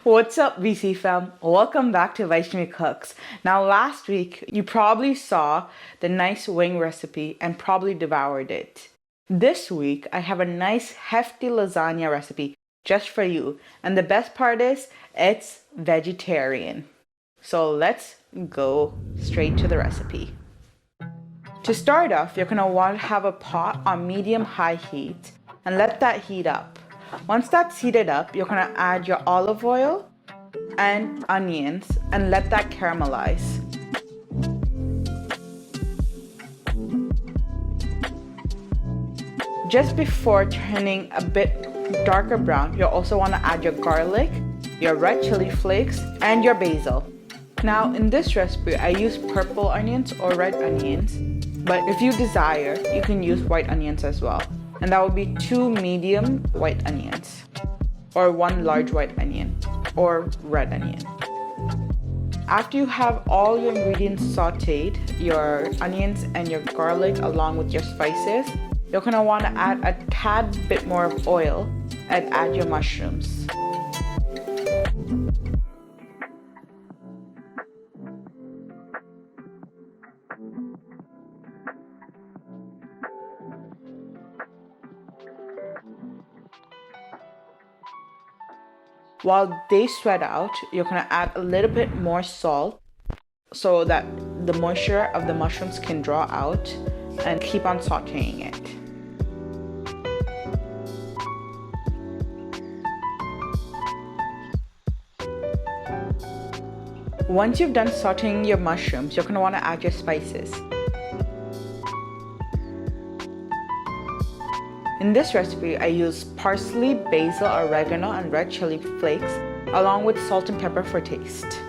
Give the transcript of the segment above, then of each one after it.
What's up, VC fam? Welcome back to Vaishnavi Cooks. Now, last week you probably saw the nice wing recipe and probably devoured it. This week I have a nice hefty lasagna recipe just for you, and the best part is it's vegetarian. So let's go straight to the recipe. To start off, you're gonna want to have a pot on medium-high heat and let that heat up. Once that's heated up, you're gonna add your olive oil and onions and let that caramelize. Just before turning a bit darker brown, you'll also want to add your garlic, your red chili flakes, and your basil. Now in this recipe, I use purple onions or red onions, but if you desire, you can use white onions as well. And that would be 2 medium white onions, or 1 large white onion, or red onion. After you have all your ingredients sauteed, your onions and your garlic along with your spices, you're gonna wanna add a tad bit more of oil and add your mushrooms. While they sweat out, you're gonna add a little bit more salt so that the moisture of the mushrooms can draw out, and keep on sauteing it. Once you've done sauteing your mushrooms, you're gonna wanna add your spices. In this recipe, I use parsley, basil, oregano, and red chili flakes, along with salt and pepper for taste.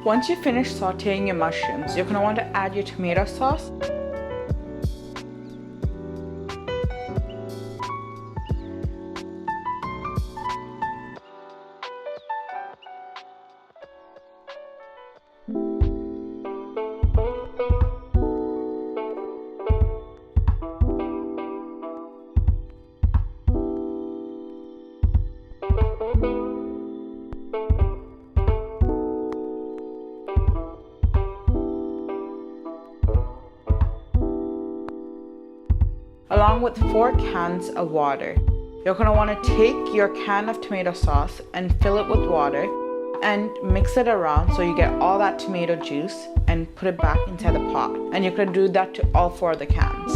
Once you finish sauteing your mushrooms, you're going to want to add your tomato sauce. Along with 4 cans of water. You're going to want to take your can of tomato sauce and fill it with water and mix it around so you get all that tomato juice and put it back inside the pot. And you're going to do that to all 4 of the cans.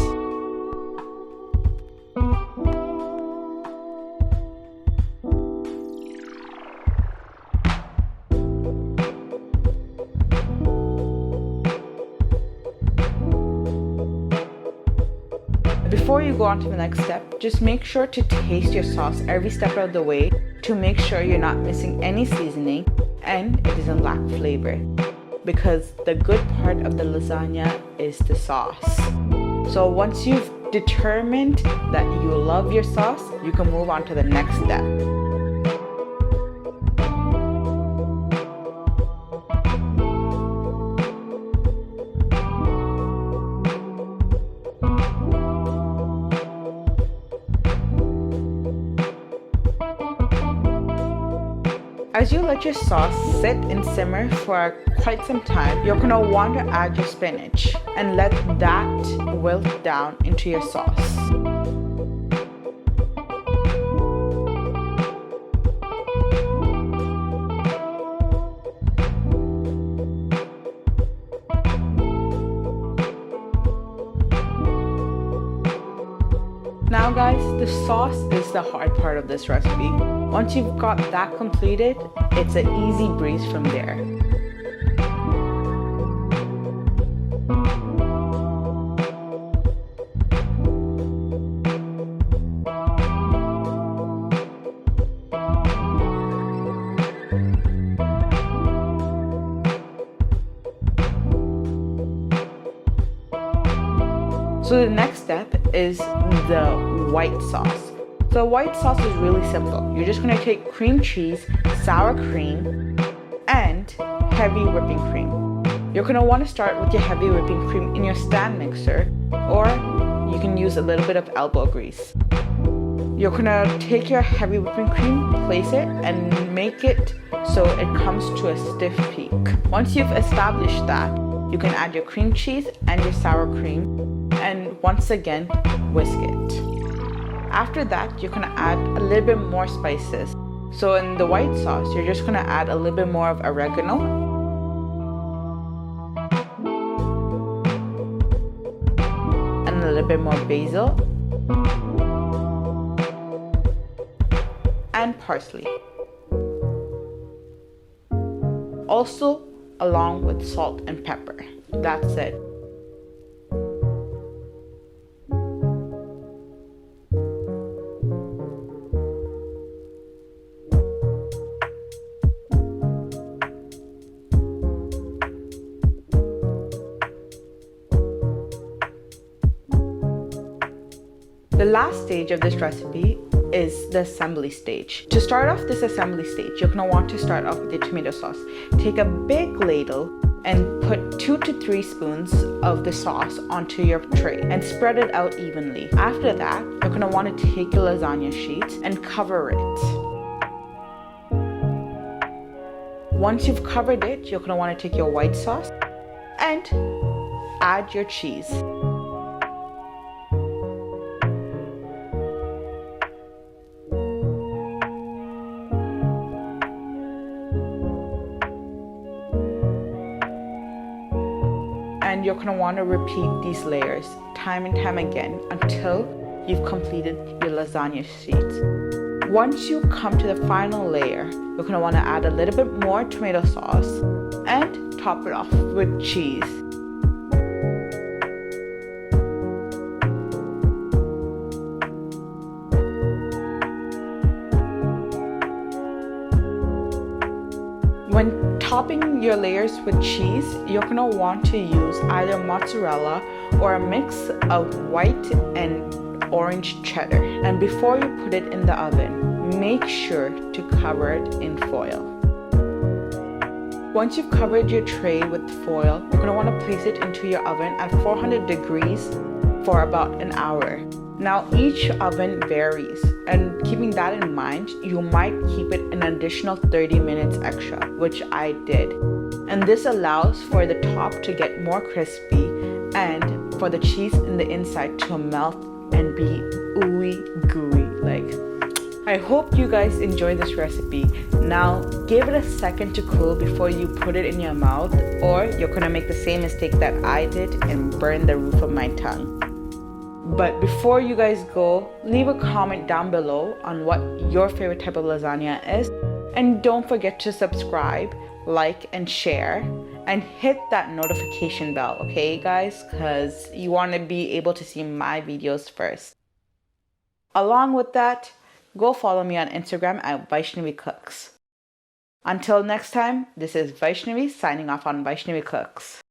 Before you go on to the next step, just make sure to taste your sauce every step of the way to make sure you're not missing any seasoning and it doesn't lack flavor. Because the good part of the lasagna is the sauce. So once you've determined that you love your sauce, you can move on to the next step. As you let your sauce sit and simmer for quite some time, you're going to want to add your spinach and let that wilt down into your sauce. Now guys, the sauce is the hard part of this recipe. Once you've got that completed, it's an easy breeze from there. So the next step is the white sauce. So white sauce is really simple. You're just going to take cream cheese, sour cream, and heavy whipping cream. You're going to want to start with your heavy whipping cream in your stand mixer, or you can use a little bit of elbow grease. You're going to take your heavy whipping cream, place it, and make it so it comes to a stiff peak. Once you've established that, you can add your cream cheese and your sour cream, and once again, whisk it. After that, you're going to add a little bit more spices. So in the white sauce, you're just going to add a little bit more of oregano, and a little bit more basil, and parsley. Also, along with salt and pepper. That's it. The last stage of this recipe is the assembly stage. To start off this assembly stage, you're going to want to start off with your tomato sauce. Take a big ladle and put 2 to 3 spoons of the sauce onto your tray and spread it out evenly. After that, you're going to want to take your lasagna sheet and cover it. Once you've covered it, you're going to want to take your white sauce and add your cheese. And you're going to want to repeat these layers time and time again until you've completed your lasagna sheet. Once you come to the final layer, you're going to want to add a little bit more tomato sauce and top it off with cheese. When topping your layers with cheese, you're going to want to use either mozzarella or a mix of white and orange cheddar. And before you put it in the oven, make sure to cover it in foil. Once you've covered your tray with foil, you're going to want to place it into your oven at 400 degrees for about an hour. Now each oven varies, and keeping that in mind, you might keep it an additional 30 minutes extra, which I did. And this allows for the top to get more crispy and for the cheese in the inside to melt and be ooey gooey. I hope you guys enjoy this recipe. Now give it a second to cool before you put it in your mouth, or you're gonna make the same mistake that I did and burn the roof of my tongue. But before you guys go, leave a comment down below on what your favorite type of lasagna is. And don't forget to subscribe, like, and share. And hit that notification bell, okay guys? Because you want to be able to see my videos first. Along with that, go follow me on Instagram at Vaishnavi Cooks. Until next time, this is Vaishnavi signing off on Vaishnavi Cooks.